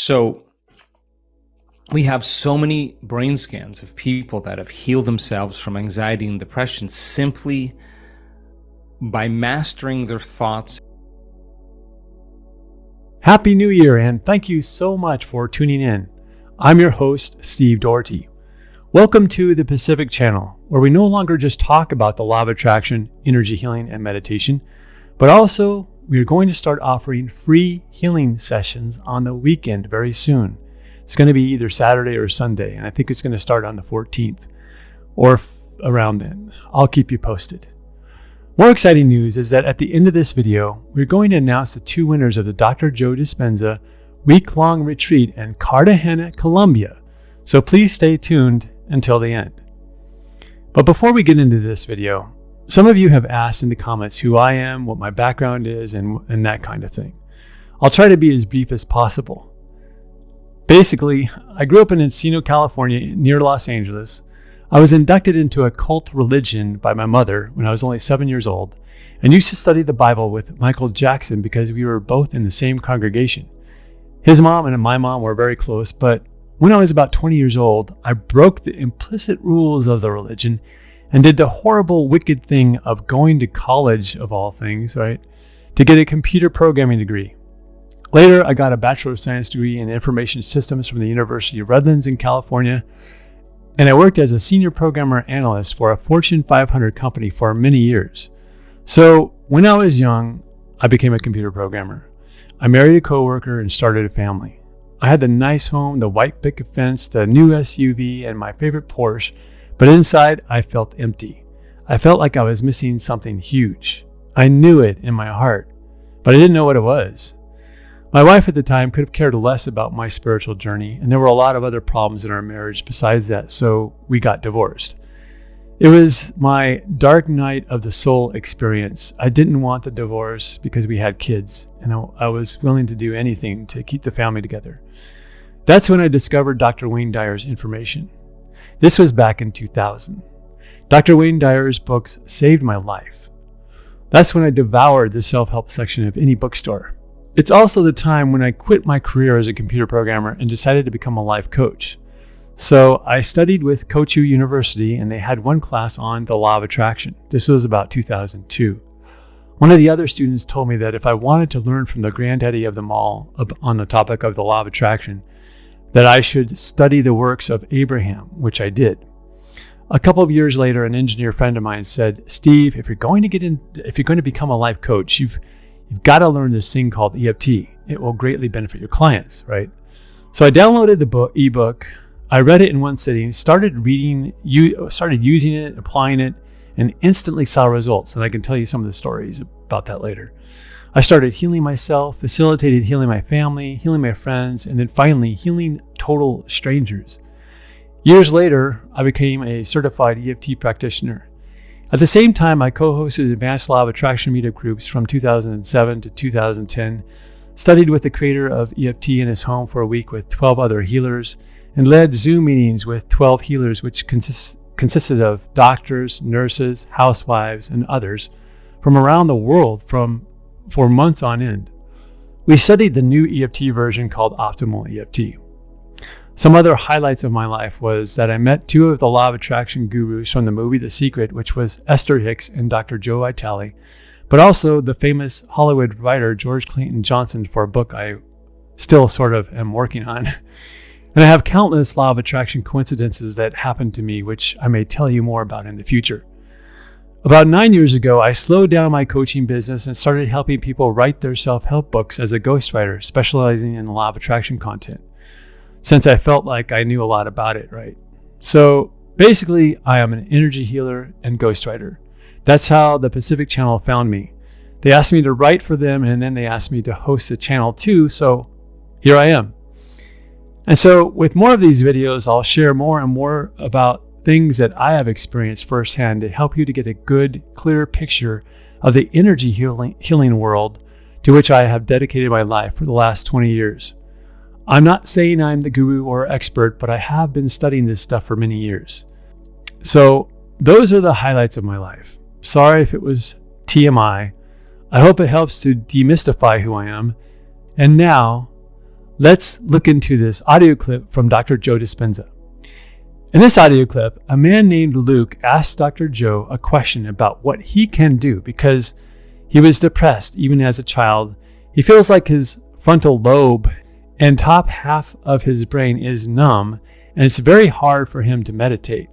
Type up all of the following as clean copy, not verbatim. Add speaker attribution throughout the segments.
Speaker 1: So we have so many brain scans of people that have healed themselves from anxiety and depression simply by mastering their thoughts.
Speaker 2: Happy New Year, and thank you so much for tuning in. I'm your host, Steve Doherty. Welcome to the Pacific Channel, where we no longer just talk about the law of attraction, energy healing, and meditation, but also we are going to start offering free healing sessions on the weekend very soon. It's going to be either Saturday or Sunday, and I think it's going to start on the 14th or around then. I'll keep you posted. More exciting news is that at the end of this video, we're going to announce the two winners of the Dr. Joe Dispenza week-long retreat in Cartagena, Colombia. So please stay tuned until the end. But before we get into this video, some of you have asked in the comments who I am, what my background is, and that kind of thing. I'll try to be as brief as possible. Basically, I grew up in Encino, California, near Los Angeles. I was inducted into a cult religion by my mother when I was only 7 years old, and used to study the Bible with Michael Jackson because we were both in the same congregation. His mom and my mom were very close, but when I was about 20 years old, I broke the implicit rules of the religion and did the horrible, wicked thing of going to college, of all things, right, to get a computer programming degree. Later, I got a Bachelor of Science degree in Information Systems from the University of Redlands in California, and I worked as a senior programmer analyst for a Fortune 500 company for many years. So when I was young, I became a computer programmer. I married a coworker and started a family. I had the nice home, the white picket fence, the new SUV, and my favorite Porsche, but inside I felt empty. I felt like I was missing something huge. I knew it in my heart, but I didn't know what it was. My wife at the time could have cared less about my spiritual journey, and there were a lot of other problems in our marriage besides that, so we got divorced. It was my dark night of the soul experience. I didn't want the divorce because we had kids, and I was willing to do anything to keep the family together. That's when I discovered Dr. Wayne Dyer's information. This was back in 2000. Dr. Wayne Dyer's books saved my life. That's when I devoured the self-help section of any bookstore. It's also the time when I quit my career as a computer programmer and decided to become a life coach. So I studied with Kochu University, and they had one class on the law of attraction. This was about 2002. One of the other students told me that if I wanted to learn from the granddaddy of them all on the topic of the law of attraction, that I should study the works of Abraham, which I did. A couple of years later, an engineer friend of mine said, "Steve, if you're going to become a life coach, you've got to learn this thing called EFT. It will greatly benefit your clients," right? So I downloaded the ebook. I read it in one sitting, started using it, applying it, and instantly saw results. And I can tell you some of the stories about that later. I started healing myself, facilitated healing my family, healing my friends, and then finally healing total strangers. Years later, I became a certified EFT practitioner. At the same time, I co-hosted Advanced Law of Attraction meetup groups from 2007 to 2010, studied with the creator of EFT in his home for a week with 12 other healers, and led Zoom meetings with 12 healers, which consisted of doctors, nurses, housewives, and others from around the world for months on end. We studied the new EFT version called Optimal EFT. Some other highlights of my life was that I met two of the law of attraction gurus from the movie The Secret, which was Esther Hicks and Dr. Joe Vitale, but also the famous Hollywood writer George Clayton Johnson for a book I still sort of am working on. And I have countless law of attraction coincidences that happened to me, which I may tell you more about in the future. About 9 years ago, I slowed down my coaching business and started helping people write their self-help books as a ghostwriter, specializing in law of attraction content, since I felt like I knew a lot about it, right? So basically, I am an energy healer and ghostwriter. That's how the Pacific Channel found me. They asked me to write for them, and then they asked me to host the channel too, so here I am. And so with more of these videos, I'll share more and more about things that I have experienced firsthand to help you to get a good, clear picture of the energy healing world to which I have dedicated my life for the last 20 years. I'm not saying I'm the guru or expert, but I have been studying this stuff for many years. So those are the highlights of my life. Sorry if it was TMI. I hope it helps to demystify who I am. And now Let's look into this audio clip from Dr. Joe Dispenza. In this audio clip, a man named Luke asked Dr. Joe a question about what he can do because he was depressed even as a child. He feels like his frontal lobe and top half of his brain is numb, and it's very hard for him to meditate.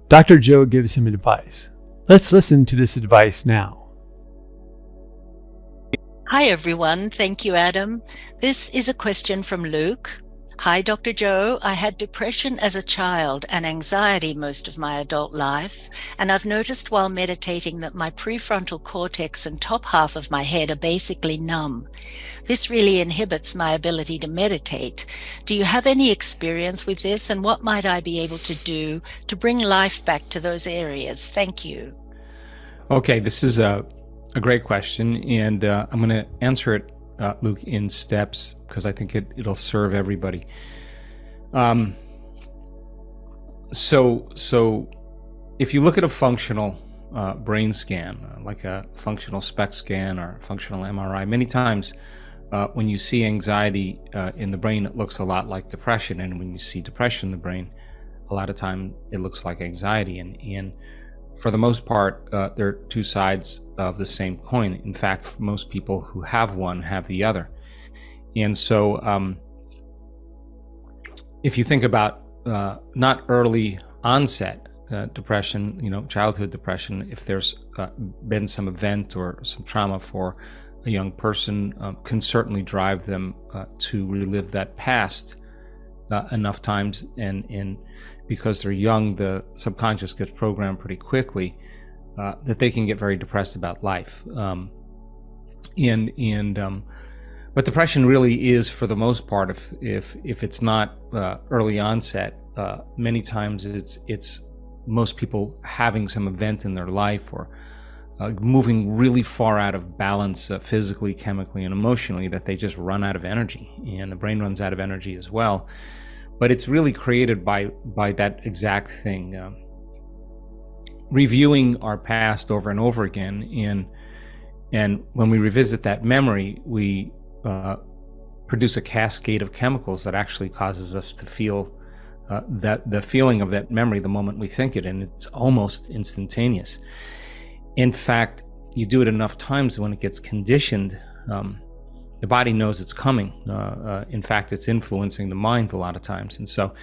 Speaker 2: Dr. Joe gives him advice. Let's listen to this advice now.
Speaker 3: Hi everyone, thank you Adam. This is a question from Luke. Hi Dr. Joe, I had depression as a child and anxiety most of my adult life, and I've noticed while meditating that my prefrontal cortex and top half of my head are basically numb. This really inhibits my ability to meditate. Do you have any experience with this, and what might I be able to do to bring life back to those areas? Thank you.
Speaker 1: Okay, this is a great question, and I'm going to answer it, Luke, in steps because I think it'll serve everybody. So if you look at a functional brain scan, like a functional SPECT scan or functional MRI, many times when you see anxiety in the brain, it looks a lot like depression, and when you see depression in the brain, a lot of time it looks like anxiety. And for the most part, they're two sides of the same coin. In fact, most people who have one have the other. And so if you think about not early onset depression, childhood depression, if there's been some event or some trauma for a young person, can certainly drive them to relive that past enough times, and because they're young, the subconscious gets programmed pretty quickly that they can get very depressed about life. But depression really is, for the most part, if it's not early onset, many times it's most people having some event in their life or moving really far out of balance physically, chemically, and emotionally, that they just run out of energy, and the brain runs out of energy as well. But it's really created by that exact thing. Reviewing our past over and over again, and when we revisit that memory, we produce a cascade of chemicals that actually causes us to feel that the feeling of that memory the moment we think it, and it's almost instantaneous. In fact, you do it enough times, when it gets conditioned, the body knows it's coming. In fact, it's influencing the mind a lot of times. And so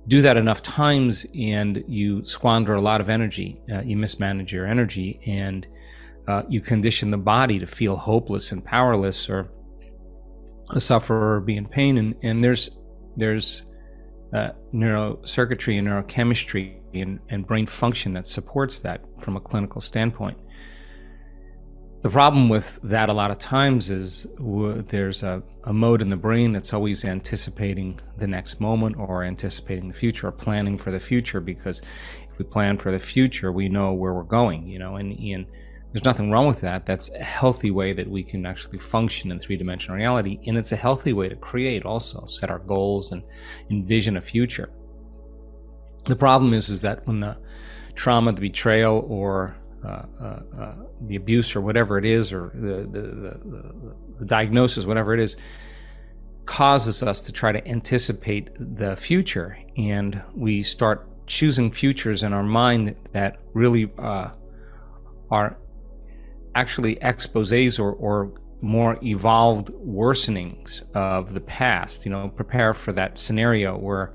Speaker 1: do that enough times and you squander a lot of energy. You mismanage your energy, and you condition the body to feel hopeless and powerless, or suffer or be in pain. And there's neurocircuitry and neurochemistry and brain function that supports that from a clinical standpoint. The problem with that a lot of times is there's a mode in the brain that's always anticipating the next moment, or anticipating the future, or planning for the future, because if we plan for the future, we know where we're going, and there's nothing wrong with that. That's a healthy way that we can actually function in three-dimensional reality, and it's a healthy way to create also, set our goals and envision a future. The problem is that when the trauma, the betrayal, or the abuse, or whatever it is, or the diagnosis, whatever it is, causes us to try to anticipate the future, and we start choosing futures in our mind that really are actually exposés or more evolved worsenings of the past. Prepare for that scenario where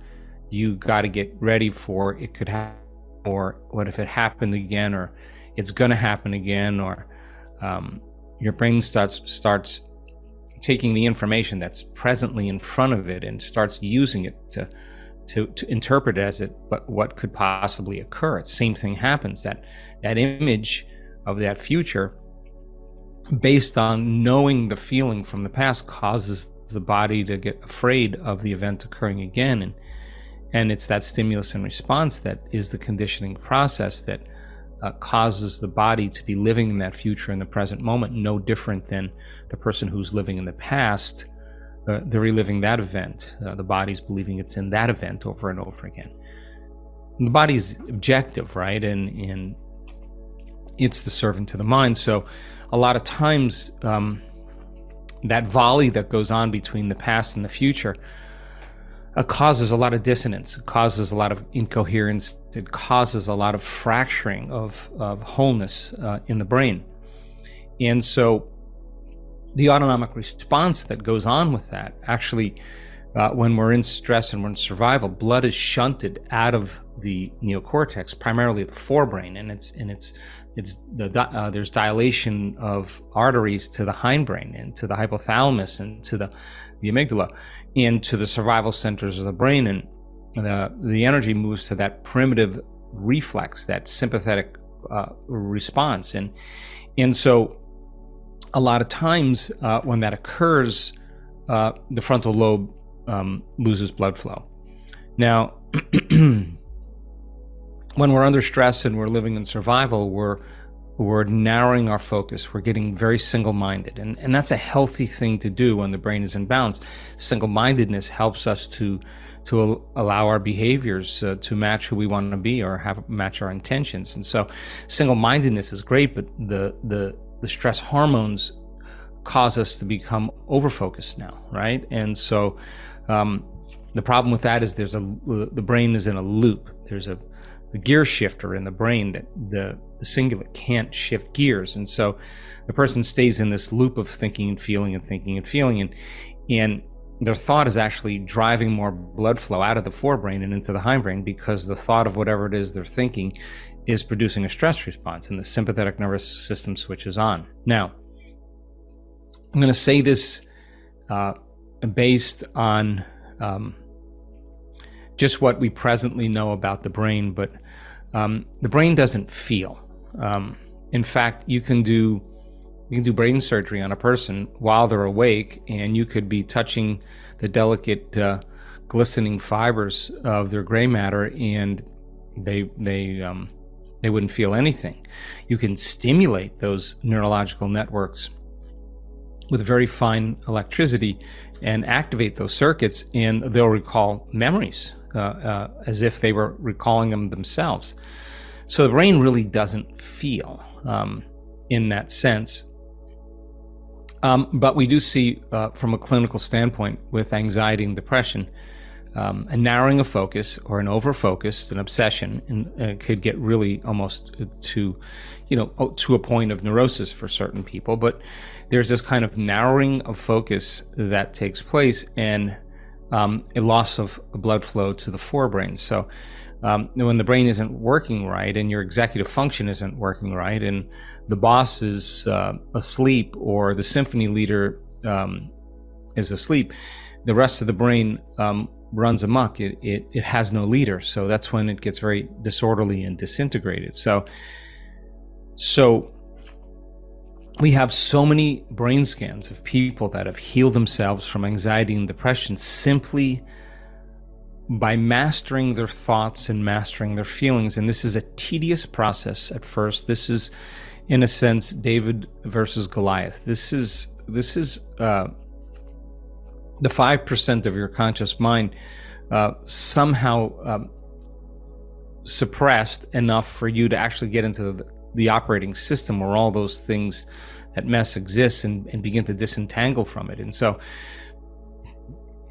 Speaker 1: you got to get ready for it could happen, or what if it happened again, or it's going to happen again, or your brain starts taking the information that's presently in front of it and starts using it to interpret it as what could possibly occur. The same thing happens. That image of that future, based on knowing the feeling from the past, causes the body to get afraid of the event occurring again, and it's that stimulus and response that is the conditioning process that causes the body to be living in that future in the present moment, no different than the person who's living in the past. They're reliving that event. The body's believing it's in that event over and over again. And the body's objective, right? And it's the servant to the mind. So a lot of times that volley that goes on between the past and the future causes a lot of dissonance. It causes a lot of incoherence. It causes a lot of fracturing of wholeness in the brain. And so the autonomic response that goes on with that, actually, when we're in stress and we're in survival, blood is shunted out of the neocortex, primarily the forebrain, and there's dilation of arteries to the hindbrain and to the hypothalamus and to the amygdala and to the survival centers of the brain, and the energy moves to that primitive reflex, that sympathetic response, and so a lot of times when that occurs, the frontal lobe loses blood flow. Now, when we're under stress and we're living in survival, we're narrowing our focus. We're getting very single-minded, and that's a healthy thing to do when the brain is in balance. Single-mindedness helps us to allow our behaviors to match who we want to be or match our intentions. And so, single-mindedness is great, but the stress hormones cause us to become over-focused now, right? And so, the problem with that is the brain is in a loop. There's a gear shifter in the brain that the cingulate can't shift gears, and so the person stays in this loop of thinking and feeling and thinking and feeling, and their thought is actually driving more blood flow out of the forebrain and into the hindbrain, because the thought of whatever it is they're thinking is producing a stress response, and the sympathetic nervous system switches on. Now, I'm going to say this based on just what we presently know about the brain, but the brain doesn't feel. In fact, you can do brain surgery on a person while they're awake, and you could be touching the delicate glistening fibers of their gray matter, and they wouldn't feel anything. You can stimulate those neurological networks with very fine electricity and activate those circuits, and they'll recall memories as if they were recalling them themselves. So the brain really doesn't feel in that sense. But we do see from a clinical standpoint with anxiety and depression, a narrowing of focus or an overfocus, an obsession, and could get really almost to a point of neurosis for certain people. But there's this kind of narrowing of focus that takes place, and a loss of blood flow to the forebrain. So when the brain isn't working right, and your executive function isn't working right, and the boss is asleep, or the symphony leader is asleep, the rest of the brain runs amok. It has no leader. So that's when it gets very disorderly and disintegrated. So we have so many brain scans of people that have healed themselves from anxiety and depression simply by mastering their thoughts and mastering their feelings. And this is a tedious process at first. This is, in a sense, David versus Goliath. This is the 5% of your conscious mind somehow suppressed enough for you to actually get into the operating system where all those things, that mess exists, and begin to disentangle from it. And so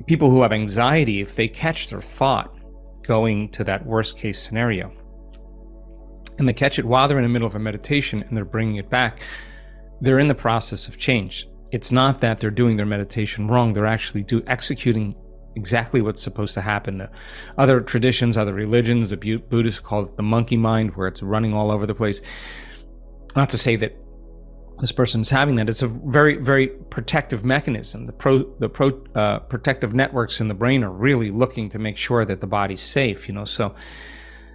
Speaker 1: people who have anxiety, if they catch their thought going to that worst case scenario, and they catch it while they're in the middle of a meditation and they're bringing it back, they're in the process of change. It's not that they're doing their meditation wrong. They're actually executing exactly what's supposed to happen. The other traditions, other religions, the Buddhists call it the monkey mind, where it's running all over the place. Not to say that this person's having that. It's a very, very protective mechanism. The protective networks in the brain are really looking to make sure that the body's safe.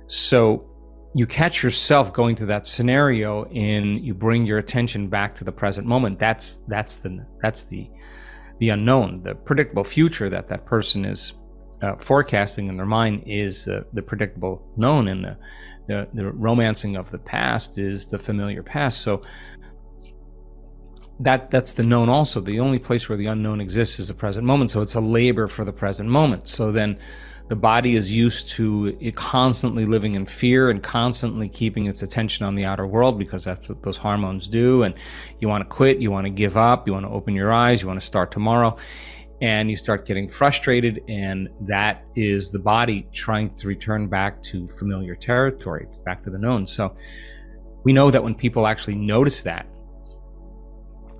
Speaker 1: So you catch yourself going to that scenario, and you bring your attention back to the present moment. That's the unknown. The predictable future that person is forecasting in their mind is the predictable known, and the romancing of the past is the familiar past. So that's the known also. The only place where the unknown exists is the present moment. So it's a labor for the present moment. So then the body is used to it constantly living in fear and constantly keeping its attention on the outer world, because that's what those hormones do. And you want to quit, you want to give up, you want to open your eyes, you want to start tomorrow. And you start getting frustrated, and that is the body trying to return back to familiar territory, back to the known. So we know that when people actually notice that,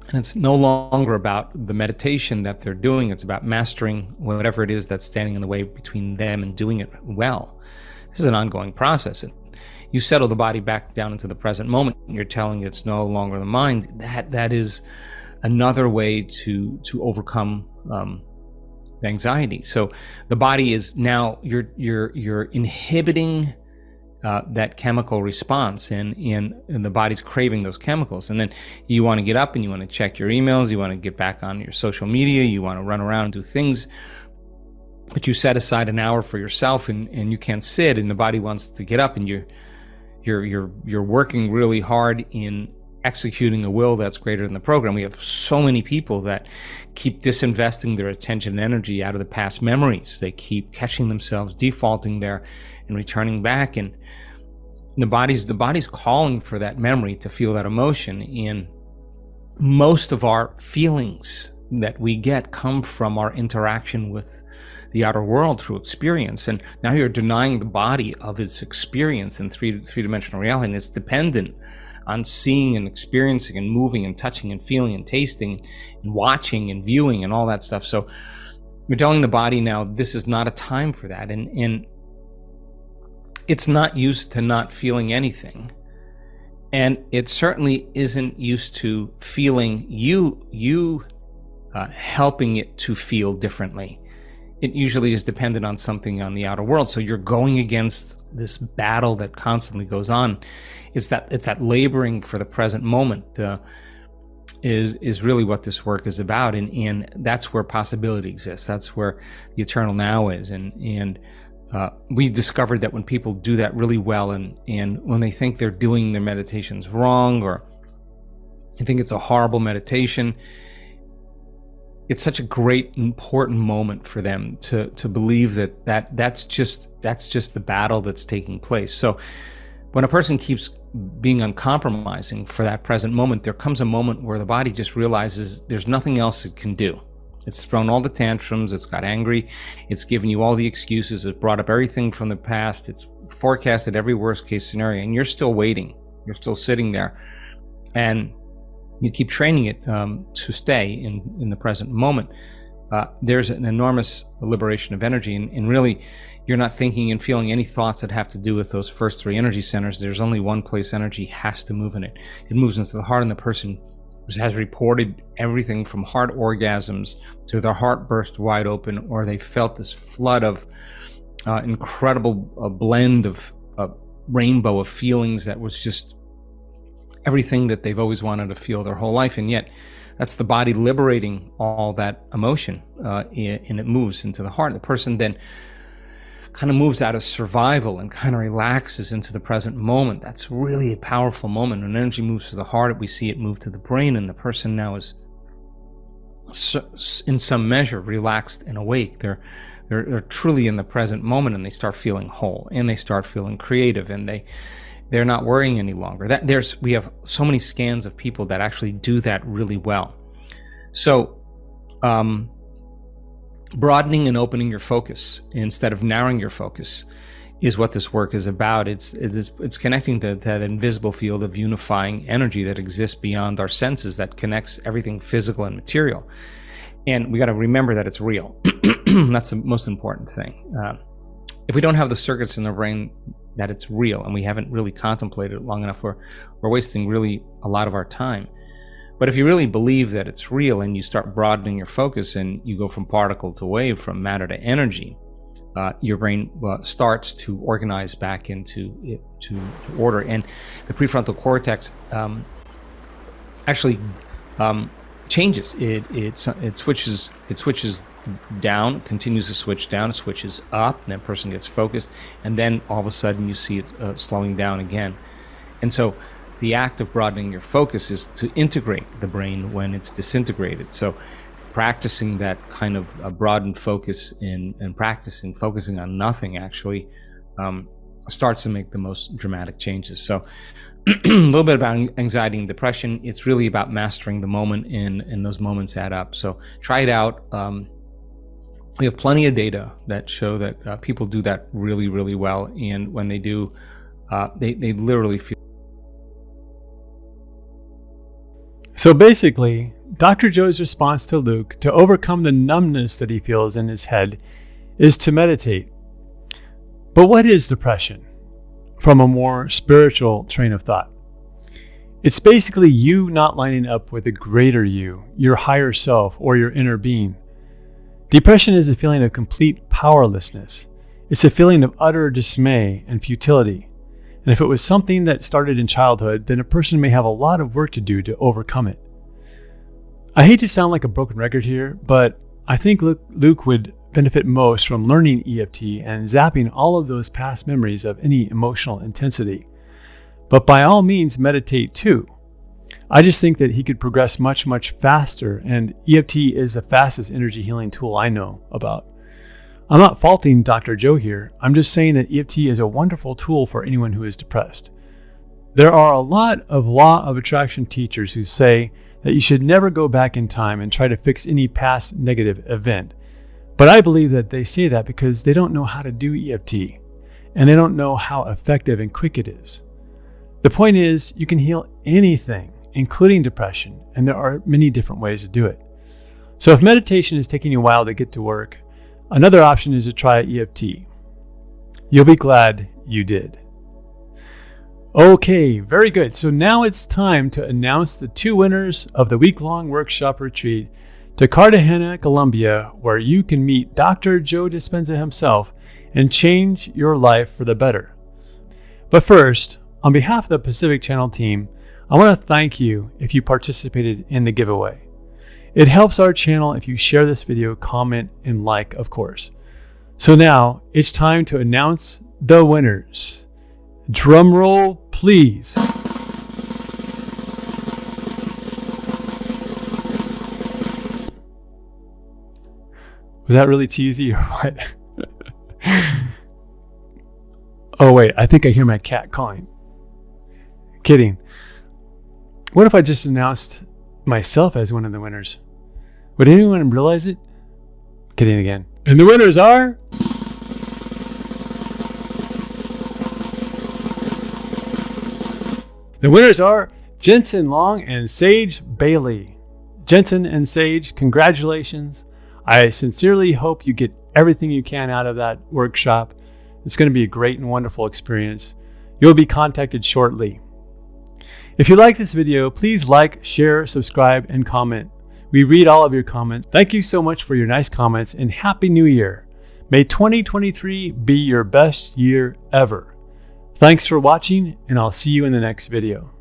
Speaker 1: and it's no longer about the meditation that they're doing, it's about mastering whatever it is that's standing in the way between them and doing it well. This is an ongoing process. And you settle the body back down into the present moment, and you're telling it it's no longer the mind. That is another way to overcome the anxiety. So the body is now, you're inhibiting that chemical response, and the body's craving those chemicals. And then you want to get up and you want to check your emails, you want to get back on your social media, you want to run around and do things, but you set aside an hour for yourself, and you can't sit, and the body wants to get up, and you're working really hard in executing a will that's greater than the program. We have so many people that keep disinvesting their attention and energy out of the past memories. They keep catching themselves defaulting there and returning back, and the body's calling for that memory to feel that emotion. And most of our feelings that we get come from our interaction with the outer world through experience. And now you're denying the body of its experience in three-dimensional reality, and it's dependent on seeing and experiencing and moving and touching and feeling and tasting and watching and viewing and all that stuff. So you're telling the body now this is not a time for that, and it's not used to not feeling anything, and it certainly isn't used to feeling you helping it to feel differently. It usually is dependent on something on the outer world. So you're going against this battle that constantly goes on. It's that laboring for the present moment is really what this work is about, and that's where possibility exists. That's where the eternal now is, and we discovered that when people do that really well, and when they think they're doing their meditations wrong, or they think it's a horrible meditation, it's such a great, important moment for them to believe that's just the battle that's taking place. So when a person keeps being uncompromising for that present moment, there comes a moment where the body just realizes there's nothing else it can do. It's thrown all the tantrums, it's got angry, it's given you all the excuses, it's brought up everything from the past, it's forecasted every worst case scenario, and you're still waiting. You're still sitting there, and you keep training it to stay in the present moment. There's an enormous liberation of energy, and really you're not thinking and feeling any thoughts that have to do with those first three energy centers. There's only one place energy has to move in it. It moves into the heart, and the person has reported everything from heart orgasms to their heart burst wide open, or they felt this flood of incredible blend of rainbow of feelings that was just everything that they've always wanted to feel their whole life. And yet that's the body liberating all that emotion, and it moves into the heart. The person then kind of moves out of survival and kind of relaxes into the present moment. That's really a powerful moment. When energy moves to the heart, we see it move to the brain, and the person now is in some measure relaxed and awake. They're truly in the present moment, and they start feeling whole, and they start feeling creative, and they're not worrying any longer. We have so many scans of people that actually do that really well. So broadening and opening your focus instead of narrowing your focus is what this work is about. It's connecting to that invisible field of unifying energy that exists beyond our senses, that connects everything physical and material. And we got to remember that it's real. That's the most important thing. If we don't have the circuits in the brain that it's real, and we haven't really contemplated it long enough, we're wasting really a lot of our time. But if you really believe that it's real, and you start broadening your focus, and you go from particle to wave, from matter to energy, your brain starts to organize back into to order, and the prefrontal cortex actually changes. It switches down, continues to switch down, switches up, and that person gets focused, and then all of a sudden you see it slowing down again. And so the act of broadening your focus is to integrate the brain when it's disintegrated. So practicing that kind of a broadened focus and focusing on nothing actually starts to make the most dramatic changes. So a little bit about anxiety and depression. It's really about mastering the moment, and those moments add up. So try it out. We have plenty of data that show that people do that really, really well. And when they do, they literally feel.
Speaker 2: So basically, Dr. Joe's response to Luke to overcome the numbness that he feels in his head is to meditate. But what is depression? From a more spiritual train of thought, it's basically you not lining up with the greater you, your higher self, or your inner being. Depression is a feeling of complete powerlessness. It's a feeling of utter dismay and futility. And if it was something that started in childhood, then a person may have a lot of work to do to overcome it. I hate to sound like a broken record here, but I think Luke would benefit most from learning EFT and zapping all of those past memories of any emotional intensity. But by all means, meditate too. I just think that he could progress much, much faster, and EFT is the fastest energy healing tool I know about. I'm not faulting Dr. Joe here. I'm just saying that EFT is a wonderful tool for anyone who is depressed. There are a lot of law of attraction teachers who say that you should never go back in time and try to fix any past negative event. But I believe that they say that because they don't know how to do EFT, and they don't know how effective and quick it is. The point is, you can heal anything, including depression, and there are many different ways to do it. So if meditation is taking you a while to get to work, another option is to try EFT. You'll be glad you did. Okay, very good. So now it's time to announce the 2 winners of the week-long workshop retreat to Cartagena, Colombia, where you can meet Dr. Joe Dispenza himself and change your life for the better. But first, on behalf of the Pacific Channel team, I want to thank you if you participated in the giveaway. It helps our channel if you share this video, comment, and like, of course. So now it's time to announce the winners. Drum roll, please. Was that really cheesy or what? Oh wait, I think I hear my cat calling. Kidding. What if I just announced myself as one of the winners? Would anyone realize it? Kidding again. And the winners are... The winners are Jensen Long and Sage Bailey. Jensen and Sage, congratulations. I sincerely hope you get everything you can out of that workshop. It's going to be a great and wonderful experience. You'll be contacted shortly. If you like this video, please like, share, subscribe, and comment. We read all of your comments. Thank you so much for your nice comments, and Happy New Year. May 2023 be your best year ever. Thanks for watching, and I'll see you in the next video.